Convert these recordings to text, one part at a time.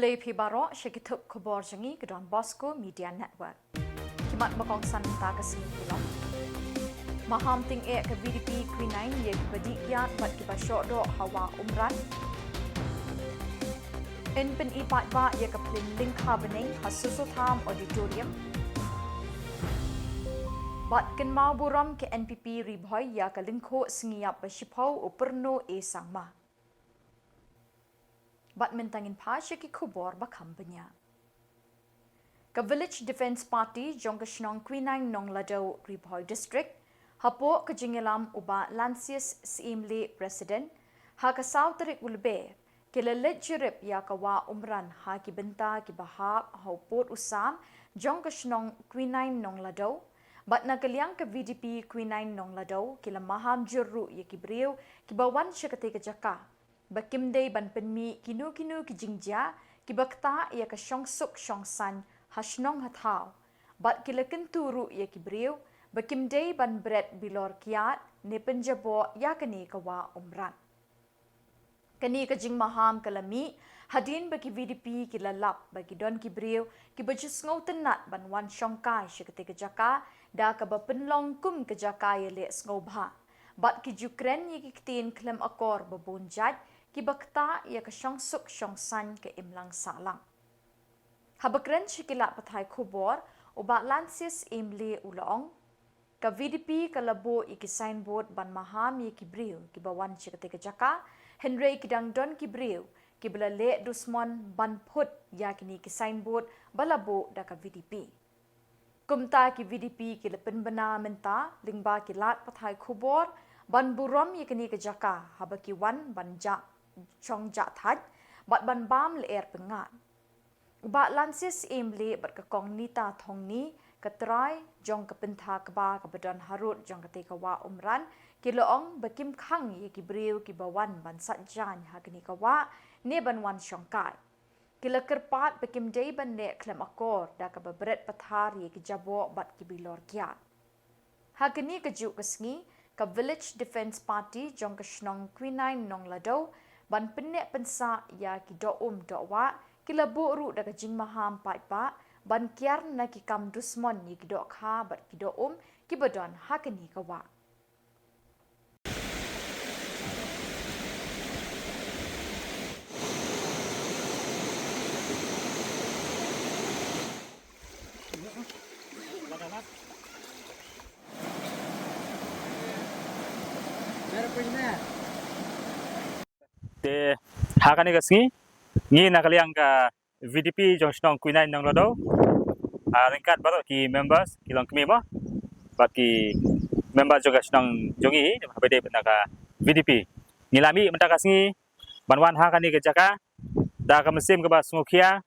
Play Pibaro, Shikitup Khuborjylla ke Donbosco Media Network. Kimat bakong santa ke Shillong. Maham ting ke VDP Queen ye badikyat bat ki basyo do hawa umran. In pen ipat ba ye ke plin link habening hasusotham auditorium. Bat ken mau buram ke NPP ribhoy ya ke lingko singiyap basipau uperno sangma. Bat mentangin pasya ki Khubor bakam benya. Ka Village Defence Party jong ke Shillong Queen nong Lado Ribhoy District hapo ke Jylla uba Lansius Samla President ha ka South Lber ke lelet jirip ya ka wa umran ha ki benta ki bahab ha port usam jong ke Shillong Queen nong Lado bat na kaliang ke VDP Queen nong Lado ki la maham juru ye ki briu ki bawan syakate ke jaka bakim day ban penmi kinu ki jingja ki bakta ya ka syongsuk syongsan hasnong hatau bat ki leken turu ya ki briu bakim day ban bret bilor kiat ne penjabo ya kani ka wa umran kani ka jing maham kalami hadin bagi VDP ki lalap bagi don ki briu ki bajus ngau tenat ban wan syongkai syakate ke jaka da ka bapenlong kum ke jaka ya le ngau bha bat ki Ukraine ye ki tin klem akor babonjat ki bakta ya ka syongsuk syongsan ke imlang salang. Habakren shikila pathai Khubor uba Lansius Samla ulong ka VDP ka labo iki signboard ban maham ye ki briu ki bawan chikate ke jaka Henry kidang don ki briu ki belale dusmon ban phut ya kini ki signboard balabo da ka VDP. Kumta ki VDP ki lepen bena menta lingba ki lat pathai Khubor ban buram ye kini ke jaka habaki wan ban ja chong ja thaj bat ban bam le pengat uba Lansius Samla bat ka kong nita thong ni katrai jong ka pentha ka ba ka badan harut jong ka te ka wa umran ki loong bakim khang ye ki briu ki bawan ban sat jan ha kini ka wa ne ban wan syongkai ki la kerpat bakim dei ban le klem akor da ka babret pathar ye ki jabo bat ki bilor kya ha kini ka ju kasngi ka Village Defence Party jong ka Shillong Queen nong Lado ban penek pensa ya ki do wa ki labu ru da ka jing maham pat pa ban kiar na ki kam dusmon ni ki do kha bat ki do ki badon ha kani ka wa te hakani kasngi ni nakaliang ka VDP jong Shillong Queen nong Lado ringkat baru ki members ki long kemi ba baki member juga Shillong jongi habede naka VDP nilami menta kasngi banwan hakani ke jaka da ka mesim ke ba smukia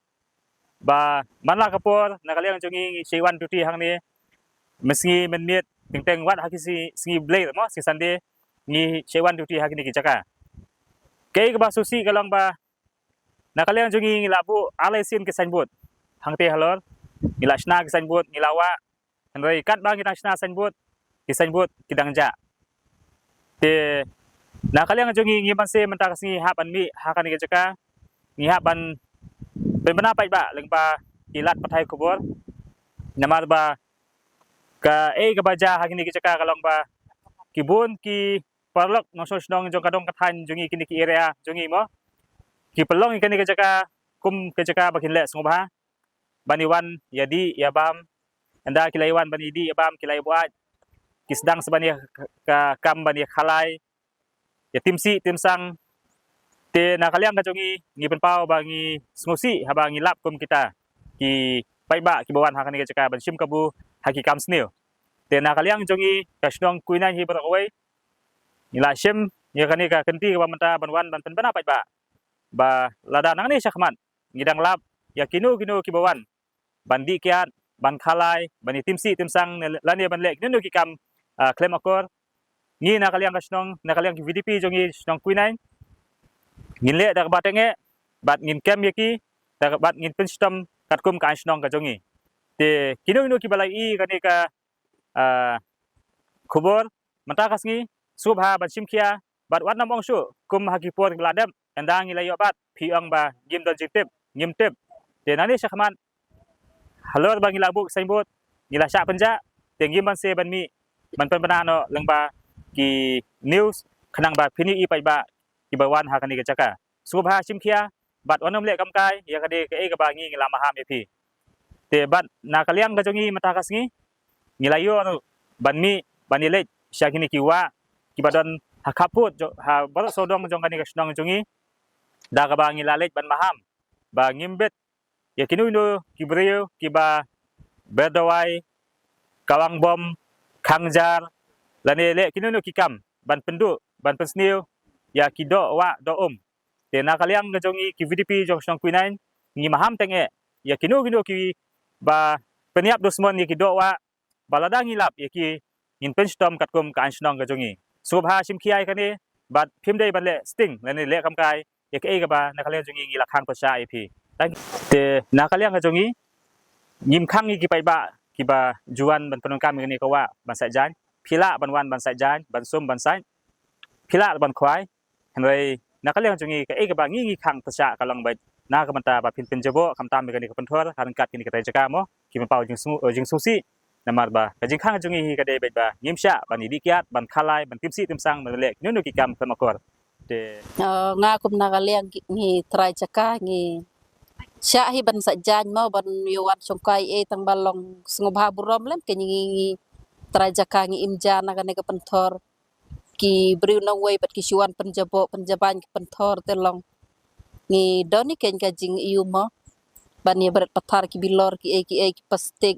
ba manla kapor nakaliang jongi sewan duty hang ni meski menit teng wat hakisi singi blade mo si sande ni sewan duty hakini ke jaka kay ke ba susi kalong ba nakaliang jongi labu alaisin ke signboard hangte halor ngilashna ke signboard ngilawa henry kat ba ngilashna signboard ke signboard kidangja te nakaliang jongi ngibanse menta kasngi haban mi hakani ke jaka ngi haban benbena pai ba lengpa kilat pathai Khubor namar ba ka ke baja hakini ke jaka kalong ba kibun ki parlok nosos dong jong kadong kathan jongi kini ki area jongi mo ki pelong ikani ke jaka kum ke jaka bakin le ngobha baniwan yadi yabam anda kilaiwan bani di yabam kilai buat kisdang sebani ka kam bani khalai ya timsi timsang te nakaliang ka jongi ngi penpau bangi smusi habangi lap kum kita ki paiba ki bawan hakani ke jaka ban sim kabu haki kam snil te nakaliang jongi ka Shillong Queen hi barawai nila sim ya kani ka kenti ka menta banwan ban penbena paiba ba lada nang ni syakman ngidang lap ya kinu ki bawan bandi kiat ban khalai bani timsi timsang lani ban le kinu ki kam klem akor ngi nakaliang ka Shillong nakaliang ki VDP jongi Shillong Queen ngin le da batenge bat ngin kem yaki da bat ngin penstom katkum ka Shillong ka jongi te kinu ki balai I kani ka Khubor menta kasngi subha ban simkia bat wat namong su kum haki por gladem endang ilayo bat piang ba gim don jitip ngim tip te nani syakman halor bang ila buk saimbot ila syak penja te ngim ban se ban mi ban penbana no lengba ki news khanang ba phini i pai ba ki bawan ha kani ka chaka subha simkhia bat onom le kam kai ya kade ke e ka ba ngi la maham epi te bat na kaliang ka jongi mata kasngi ngilayo no ban mi ban ile syakini kiwa ki badan ha kaput ha baru sodong jong kani ka snong jongi da ka ba ngila lek ban maham ba ngimbet ya kinu no kibreo kiba berdawai kawang bom khangjar lane le kinu no kikam ban pendu ban pensniu ya kido wa do te na kaliang ga jongi ki VDP jong snong kuinain ngi maham tenge ya kinu ki ba peniap dosmon ya kido wa balada ngilap ya ki in penstom katkum ka snong ga jongi subha simkhiai kani bat phimdei ban le sting lane le kam kai ya ke ga ba na kaliang jongi ngi lakhang pasha ip te na kaliang ga jongi ngim khang ngi ki pai ba ki ba juan ban penong kam ngani ko wa ban sa jan phila ban wan ban sa jan ban sum ban sai phila ban khwai hanrei na kaliang jongi ke ga ba ngi khang pasha kalang bai na ka manta ba pin jabo kam tam ngani ko penthor han kat kini ka tai jaka mo ki ma pau jing susi namar ba ka jing khang jongi ka dei bai ba ngim sha ban idi kiat ban khalai ban timsi timsang ban le nu ki kam kan makor te nga kum na kaliang ngi try jaka ngi sya hi ban sa jan mo ban yuwan sungkai e tang balong sngobha burom lem ke ngi try jaka ngi imja na ka penthor ki briu nang wei pat ki syuan penjabo penjaban ki penthor telong ngi doni ken ka jing iu mo ban ye berat pathar ki bilor ki e ki pastik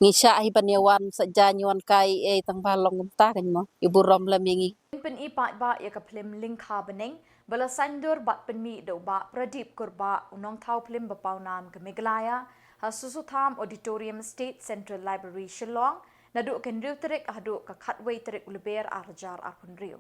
ngi sya hi ban yuwan sa jan yuwan kai e tang balong ta kan mo iburom lem ngi pen i pat ba ya ka phlim link ha beneng bala sandur bat pen mi do ba pradip kurba unong thau phlim ba pau nam ka Meghalaya ha susu tham auditorium state central library Shillong nadu ken riu terik hadu ka khatwei terik Lber arjar arpun riu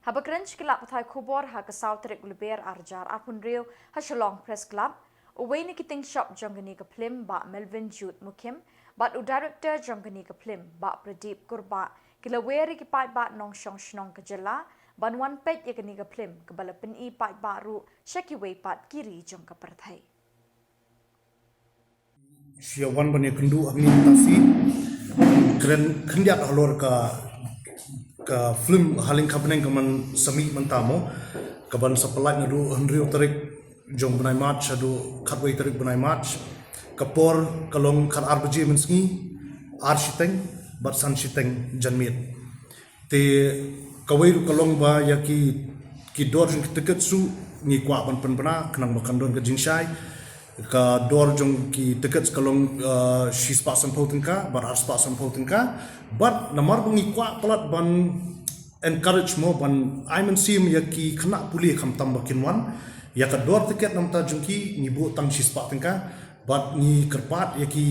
ha bakrench kila pathai Khubor ha ka sau terik Lber arjar arpun riu ha Shillong press club uwei ni kiting shop jongani ka phlim ba Melvin Jude Mukim bat u director jongani ka phlim ba pradip kurba kila weri ki pai ba nong shong shnong ka Jylla banwan pet ya kani ka phlim ka bala pen i pai ba ru shaki wei pat kiri jong ka perthai Siawan bani kendu agni tasi keren kendiat halor ka film haling kabneng kaman sami mentamo kaban sapalai nadu henrio tarik jong benai march adu khatwei tarik benai march kapor kalong khat arbji mensngi arshiteng bat san shiteng janmit te kawai ru kalong ba ya ki dor jing tiket su ni kwa ban penbana kenang makan don ka jingshai ka dor jong ki tiket kalong shi spa sampau tengka bar ar spa sampau tengka but namar bungi kwa palat ban encourage mo ban aiman sim ya ki khana puli kham tam bakin wan ya ka dor tiket namta jungki ni bu tang shi spa tengka but ni kerpat ya ki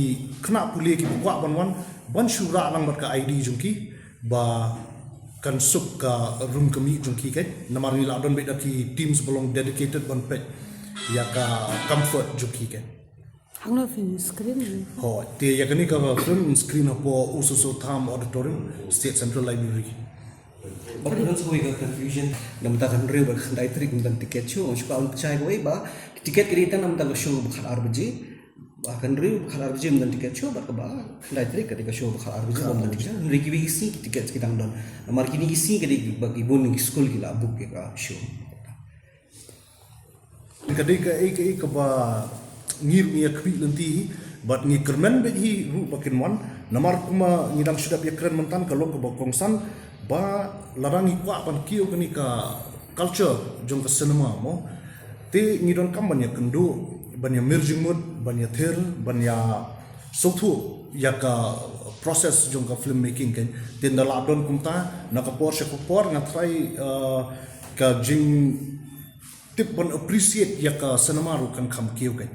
khana puli ki kwa ban wan ban shura lang bat ka ID jungki ba kan sup ka room kami jungki ke namar ni la don beda ki teams belong dedicated ban pet ya ka comfort jungki ke hangno film screen ho te ya kani ka film screen po ususo tham auditorium state central library Bakal sesuai dengan confusion, nama tak henry berkendai trik tentang tiket show, supaya orang percaya gue bah tiket kita nama tak show bakal RBJ, bahkan henry bakal RBJ tentang tiket show, bakal kendai trik ketika show bakal RBJ tentang tiket, henry kita isi tiket kita don, nama kini isi ketika bagi boning school kita book kita show. Ketika ke ba ngir ni akbi lenti bat ni kermen be hi ru bakin wan namar kuma ngidang sudah ya keren mentan kalau ke bokongsan ba larangi kwa pan kio kani ka culture jong ka cinema mo te ngidon kam ban ya kendu ban ya merging mod ban ya ther ban ya sotu ya ka process jong ka filmmaking kan ten da labdon kumta na ka por se ko por nga try ka jing tip ban appreciate ya ka cinema ru kan kham kio kan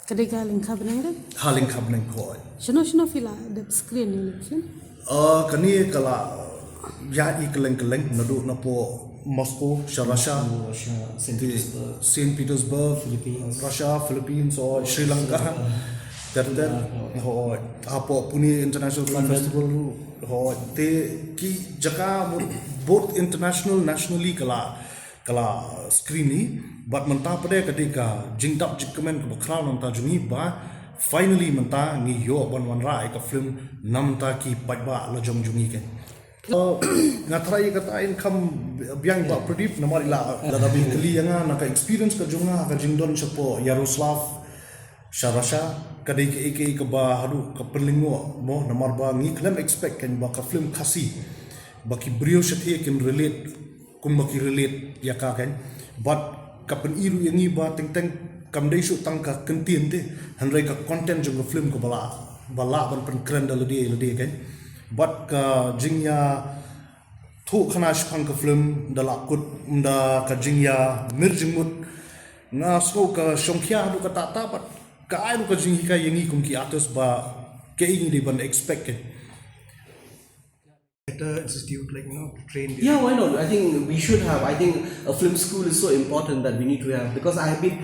kadega link habneng de haling khabneng ko shino fila de screen ni film kani kala ya ikeleng nadu na po Bosco Russia Saint Petersburg Russia Philippines or Sri Lanka dan ho apo puni international film festival ho te ki jaka both international nationally kala kala screen ni but menta pada ketika jingtap jikmen ke bakral nanta jungi ba finally menta ngi yo ban wan rai ka film namta ki pajba lo jong jungi ken ngatrai kata income biang ba pradip namar ila daga bil kali yang na ka experience ka junga ka jingdon chapo Yaroslav Sharasha kadai ke ba hadu ka perlingo mo namar ba ngi klem expect kan ba ka film khasi baki brio shathi can relate kumbaki relate ya ka kan but kapan iru yang iba teng kam dei su tang ka kentien te hanrai ka content jong film ko bala ban pen kren dal dia kan but ka jingya thu khana shpang ka film dala kut da ka jingya mirjingmut nga so ka shongkhya du ka ta but ka ai ka jinghi ka yangi kum ki artist ba ke ingi di ban expect Institute, like, to train. Yeah, why not? I think we should have. I think a film school is so important that we need to have, because I have been,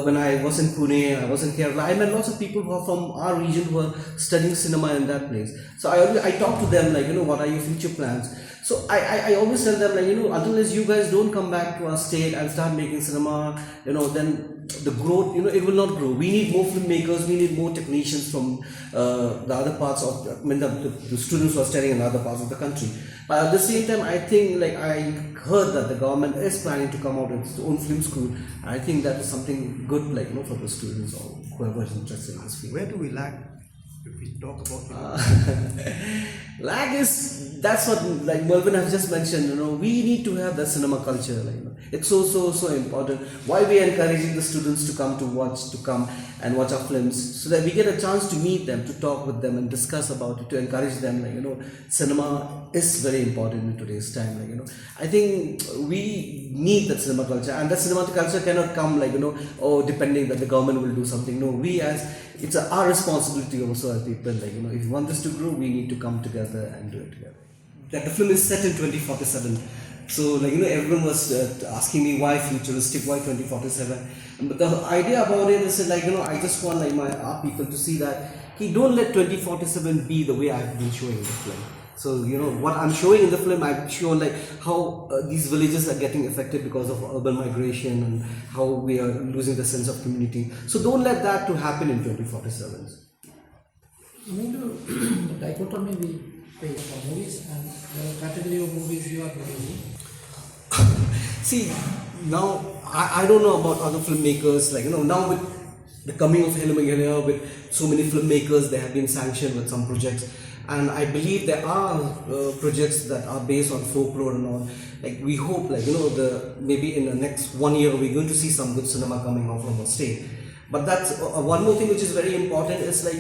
when I was in Pune, I was in Kerala, I met lots of people who are from our region who are studying cinema in that place. So I talk to them, like, what are your future plans? So I always tell them, like, unless you guys don't come back to our state and start making cinema, then the growth, it will not grow. We need more filmmakers, we need more technicians from the other parts of, the students who are studying in other parts of the country. But at the same time, I think, like, I heard that the government is planning to come out with its own film school. I think that is something good, like, for the students or whoever is interested in this field. Where do we lack? If we talk about lag is, that's what, like Melvin has just mentioned, we need to have that cinema culture, like, it's so important. Why we are encouraging the students to come and watch our films, so that we get a chance to meet them, to talk with them and discuss about it, to encourage them, like, cinema is very important in today's time, like, I think we need that cinema culture, and that cinema culture cannot come, like, depending that the government will do something. No, it's our responsibility also as people, like, if you want this to grow, we need to come together and do it together. That the film is set in 2047. So, like, everyone was asking me why futuristic, why 2047. But the idea about it is, like, I just want, like, our people to see that don't let 2047 be the way I've been showing the film. So, what I'm showing in the film, I've shown, like, how these villages are getting affected because of urban migration and how we are losing the sense of community. So don't let that to happen in 2047. The dichotomy we face for movies and the category of movies you are producing. See, now I don't know about other filmmakers, like, now with the coming of Meghalaya, with so many filmmakers, they have been sanctioned with some projects. And I believe there are projects that are based on folklore and all. Like, we hope, like, maybe in the next 1 year we're going to see some good cinema coming out from our state. But that's one more thing which is very important is, like,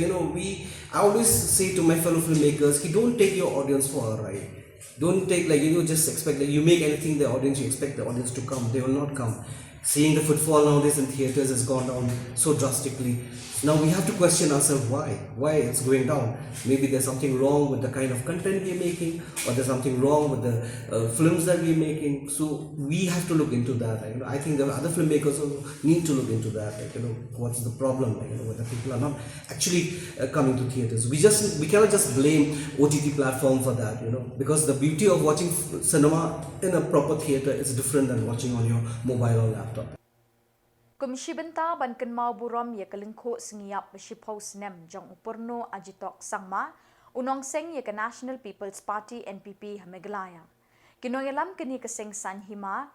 I always say to my fellow filmmakers, don't take your audience for a ride. Don't take, like, just expect, like, you make anything the audience, you expect the audience to come. They will not come. Seeing the footfall nowadays in theatres has gone down so drastically. Now we have to question ourselves why it's going down. Maybe there's something wrong with the kind of content we're making, or there's something wrong with the films that we're making. So we have to look into that. I think the other filmmakers also need to look into that. What's the problem? Whether people are not actually coming to theatres. We cannot just blame OTT platform for that. Because the beauty of watching cinema in a proper theatre is different than watching on your mobile or laptop. Komisi Benta Bankan Mau Buram ya kelengko sengiap bersipau senem jong upurno ajitok sangma unong seng ya ke National People's Party NPP Meghalaya. Kinoyalam kini keseng Sanhima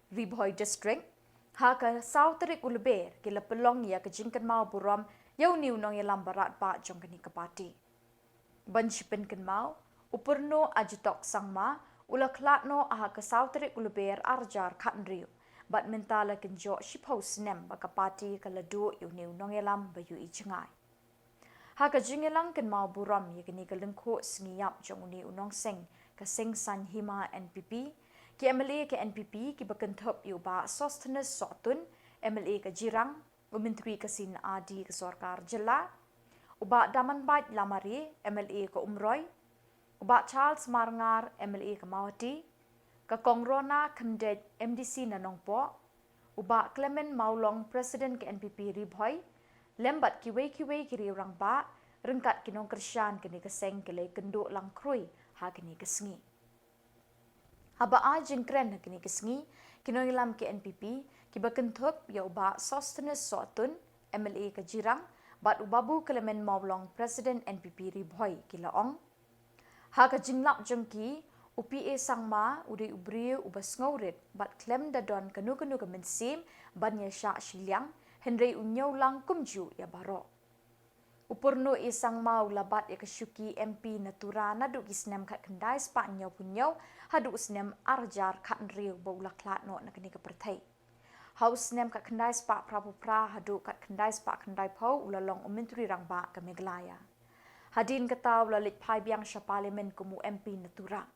Ribhoi District ha ke Sautrik Lber ke lepelong ya ke Jingkan Mau Buram yau ni unong yalam barat ba jong kini ke parti. Banshipin kan mau upurno ajitok sangma ulaklatno aha ke Sautrik Lber arjar khatnriu. Bat mentala kenjo shipau snem baka parti kaladu yuniu nongelam bayu ichengai. Haka jingelang ken mau buram yakini kalengko sngiyap jonguni unong seng ka seng san hima NPP ki MLA ke NPP ki bakentop yu ba Sostenes Sotun MLA ke Jirang Menteri Kasin Adi ke Sorkar Jylla uba Daman Bait Lamari MLA ke Umroy uba Charles Marngar MLA ke Mawati Kakongrona Kemdej MDC Nanongpo, uba Clement Maulong Presiden ke NPP Ribhoi, lembat kiwei kiri orang ba, rengkat kinong Krisyan kini keseng kelai kenduk lang krui ha kini kesengi. Haba a jingkren ha kini kesengi, Kinoilam ke NPP, kibakentup ya uba Sostenes Soatun, MLA ke Jirang, bat ubabu kelemen maulong Presiden NPP Ribhoi Kilaong. Ha ke jinglap jengki, UPA Sangma, uday ubri ubas ngaurit, bat klem dadon kanu-kanu ke mensim, banya syak Shillong, Henry unyaw lang kumju ya baro. Upurno isang mau labat ya kesyuki MP Natura nadu kisnem kat kendai spak nyaw punyaw, hadu usnem arjar kat nriu baulak lat no nak ni kepertai. Haus nem kat kendai spak prapupra hadu kat kendai spak kendai pau ulalong umenturi rangba ke Meghalaya. Hadin ketaw lalit pai biang sya parlimen kumu MP Natura.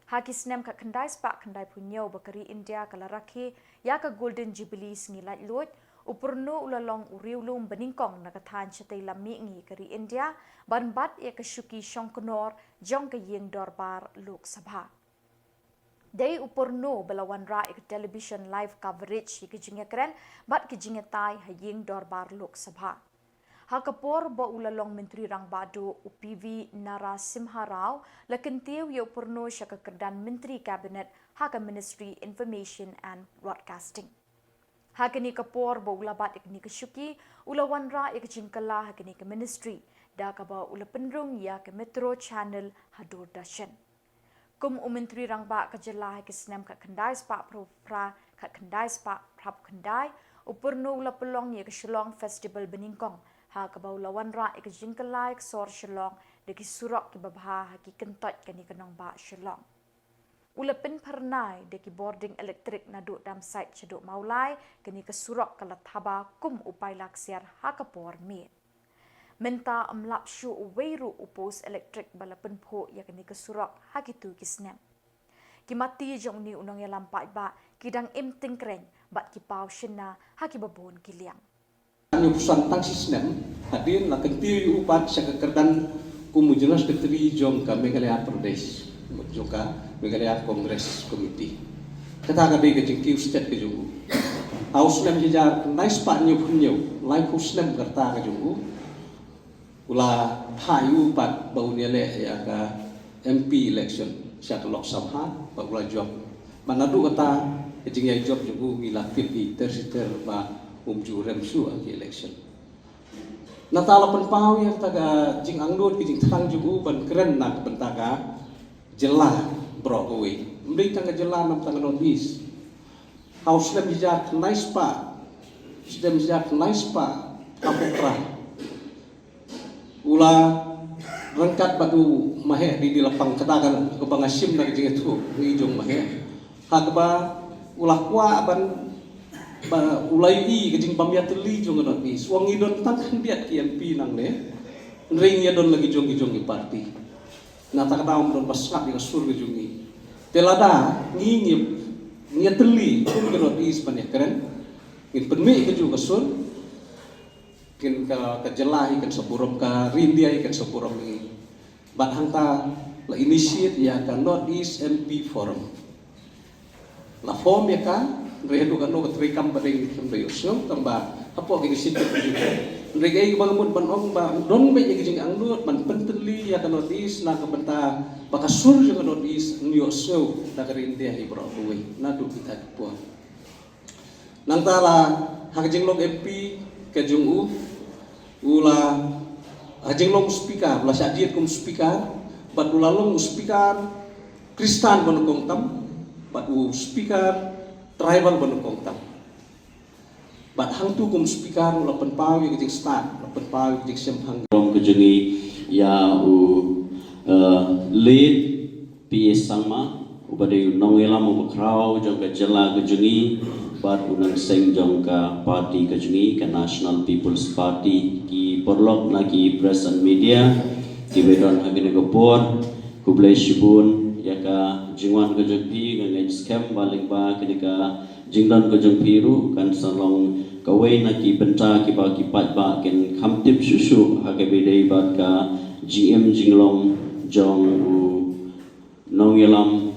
Hakis nem kat kendai spak kendai punyaw bakari India kalaraki ya ke Golden Jubilee sengilat lut upurno ulalong uriulum beningkong nakatan syatay lami ngi kari India banbat ya kesyuki syongkonor jong ke yeng dorbar Lok Sabha. Day upurno belawan ra ik television live coverage ke jinga keren bat ke jinga tai hayeng dorbar Lok Sabha. Hakapor ba ulalong menteri rang badu UPV Narasimha Rao lakentiu ya upurno sya kekerdan menteri kabinet haka Ministry Information and Broadcasting. Hakini kapor ba ulabat ikni kesyuki ulawan ra ik jingkala hakini ke ministry da ka ba ula penrung ya ke Metro Channel hadur dasyan. Kum umentri rang ba ke Jylla ke senam kat kendai spak pra kat kendai spak prap kendai upurno ula pelong ya ke Shillong Festival beningkong ha ka ba ulawan ra ik jingkala ke sor Shillong de ki surak ki babha haki kentot kani kenong ba Shillong. Ula pen pernai deki boarding elektrik naduk dam site ceduk maulai kini kesurok kalat haba kum upai laksiar hakapor mit. Menta amlap syu uweiru upos elektrik bala penpo ya kini kesurok hakitu kisnem. Kimati jong ni unong ya lampai ba kidang imting kren bat kipau shina hakibabon kiliang. Yung santang sistem hadin la kentiu upat sa kekerdan kumujunas ketri jong ka Meghalaya Pradesh juga Meghalaya Congress Committee. Kata kabe ke jengkiu state ke jungu. Hausnem jejar nice pak nyu punyo, lai husnem kerta ke jungu. Ula hayu pat bau niale ya ka MP election syak Lok Sabha ba ula job. Manadu kata ke jengya job jungu gila pipi tersiter ba jurem su agi election. Natala penpau yang taga jing angdut ki jing tang jungu ban keren nak bentaga Jylla Broadway. Mending tangga Jylla nam tangga Northeast. House dem jat nice pa. Dem jat nice pa. Kapukra. Ula rengkat batu mahe di lapang katakan ke bangasim na jing itu ngijong mahe. Hakba ulah kwa ban ulai i ke jing pambiat teli jong Northeast. Wong idon tangkan biat ki MP nang le. Ring ya don lagi jong-jong di parti. Nata kata om baskat di kasur ke jungi. Telada ngingip ngeteli pun ke Northeast banyak keren. Ngin penmi ke juga kasur. Kin ke Jylla ikan seburom ke Rindia ikan seburom ini. Bat hangta la initiate ya ke Northeast MP Forum. La form ya ka redo kan no ketrikam badeng kembeyosyo tamba apo ke situ juga. Regay bangun banong ba don be jing angdut man penteli ya kan Northeast na kabenta bakasur juga Northeast nyosyo na Rindia i Broadway nadu kita po. Nang tala hajing log MP ke jungu ula hajing log speaker ula sadiet kum speaker bat ulalong speaker Kristan banukong tam bat speaker tribal banukong tam. Bat hang tu kum speaker ula penpau yang jing start ula penpau yang jing semhang rom kejungi ya lead PS sama ubade nongela mo krau jong ka Jylla kejungi bat unang seng jong ka party kejungi ka National People's Party ki porlok na ki press and media ki bedon hagene Khubor kublai shibun ya ka jingwan kejungpi ngai scam baling ba kenika jingdan kejungpi ru kan salong kawai na ki benta ki ba ki pat ba ken khamtip shushu hagabedei bat ka GM jinglong jong nongyelam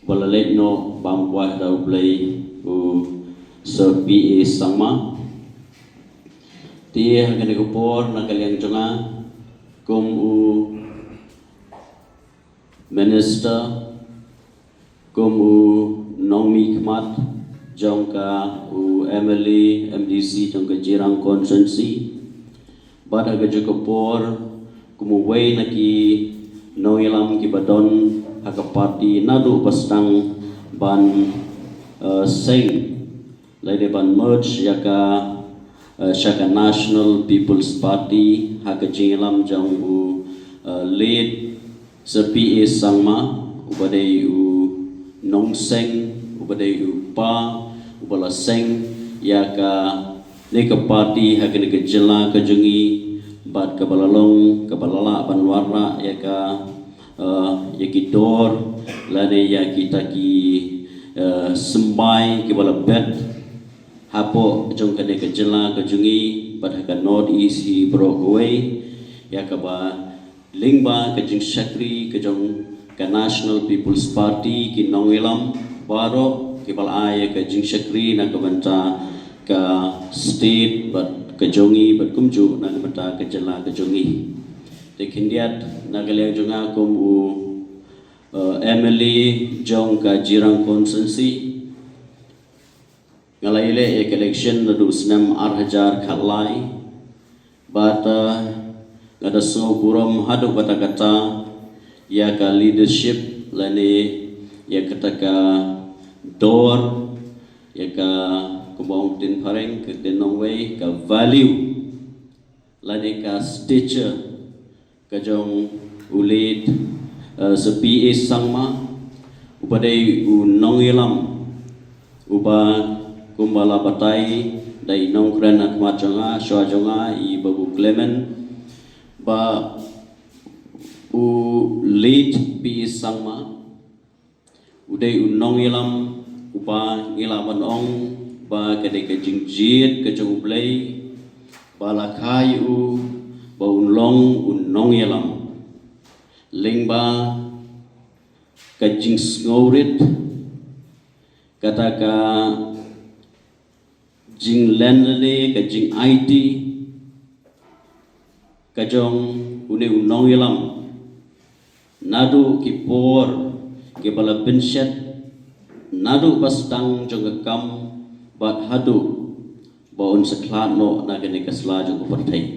balalet no bangwa da play so PA sama ti hagane Khubor na kaliang jonga kum minister kum Nongmi Khmat jongka u MLA MDC jongka Jirang Constituency bad haga Khubor kumuway naki Nongilam kibadon haga party nadu bastang ban seng laide ban merge yaka Shaka National People's Party haga Jingilam jong u lead sepi sangma ubadai u nong seng ubadai u pa ubala seng yaka neka party haga neka Jylla kajungi bat kabalalong kabalala banwarna yaka yaki dor lane yaki taki sembai kibala bet hapo jong kane ke Jylla kajungi bat haga north east hi brokaway yaka ba lingba kajing shakri kajong ka National People's Party ki Nongilam baro kibala ay kajing shakri na kabanta ka state bat kajongi bat kumju na kabanta ka Jylla kajongi tekindiat nagaliang jonga kum u MLA jong ka Jirang Constituency ngalaile ek election na dusnam 8,000 khalai bata ngada so buram hadu kata kata ya ka leadership lani ya kata ka door ya ka kumong tin pareng ke tenongway ka value lani ka stature kajong ulit sa PA sangma upadai u Nongilam uba kumbala batai dai nongkren at majonga shwajonga I babu Clement ba u late PA sangma udai u Nongilam uba ngilaman ong ba kadai kajing jit kajong ublay ba lakai u ba unlong Nongilam lingba kajing sngorit kata ka jing landle kajing IT kajong une Nongilam nadu kipor ke bala penshet nadu bastang jong kam bat hadu ba un saklat no na gane kasla jong partai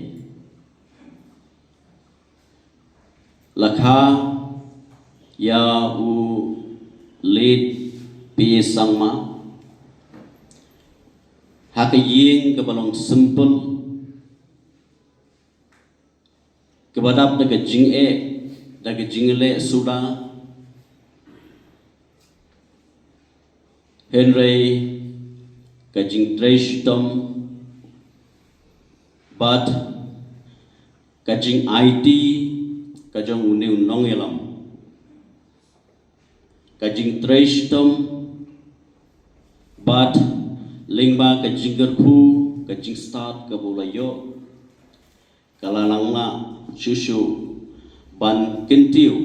lakha ya u lead pi sangma haka ying ke balong simple ke badap daga jing daga jingle suda Henry ka jing tresh tom but ka jing IT kajong une Nongilam kajing tresh tom but lingba kajing gerku kajing start kabulayo kalalangna shushu ban kintiu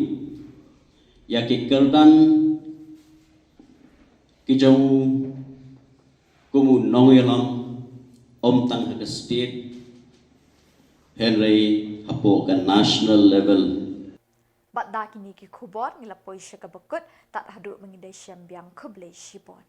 yaki kerdan kijong kumu Nongilam om tang ke state Henry hapo ka national level Bat da kini ki Khubor ngilapoi syaka bekut tak hadu mengidai syambiang keblai shibon.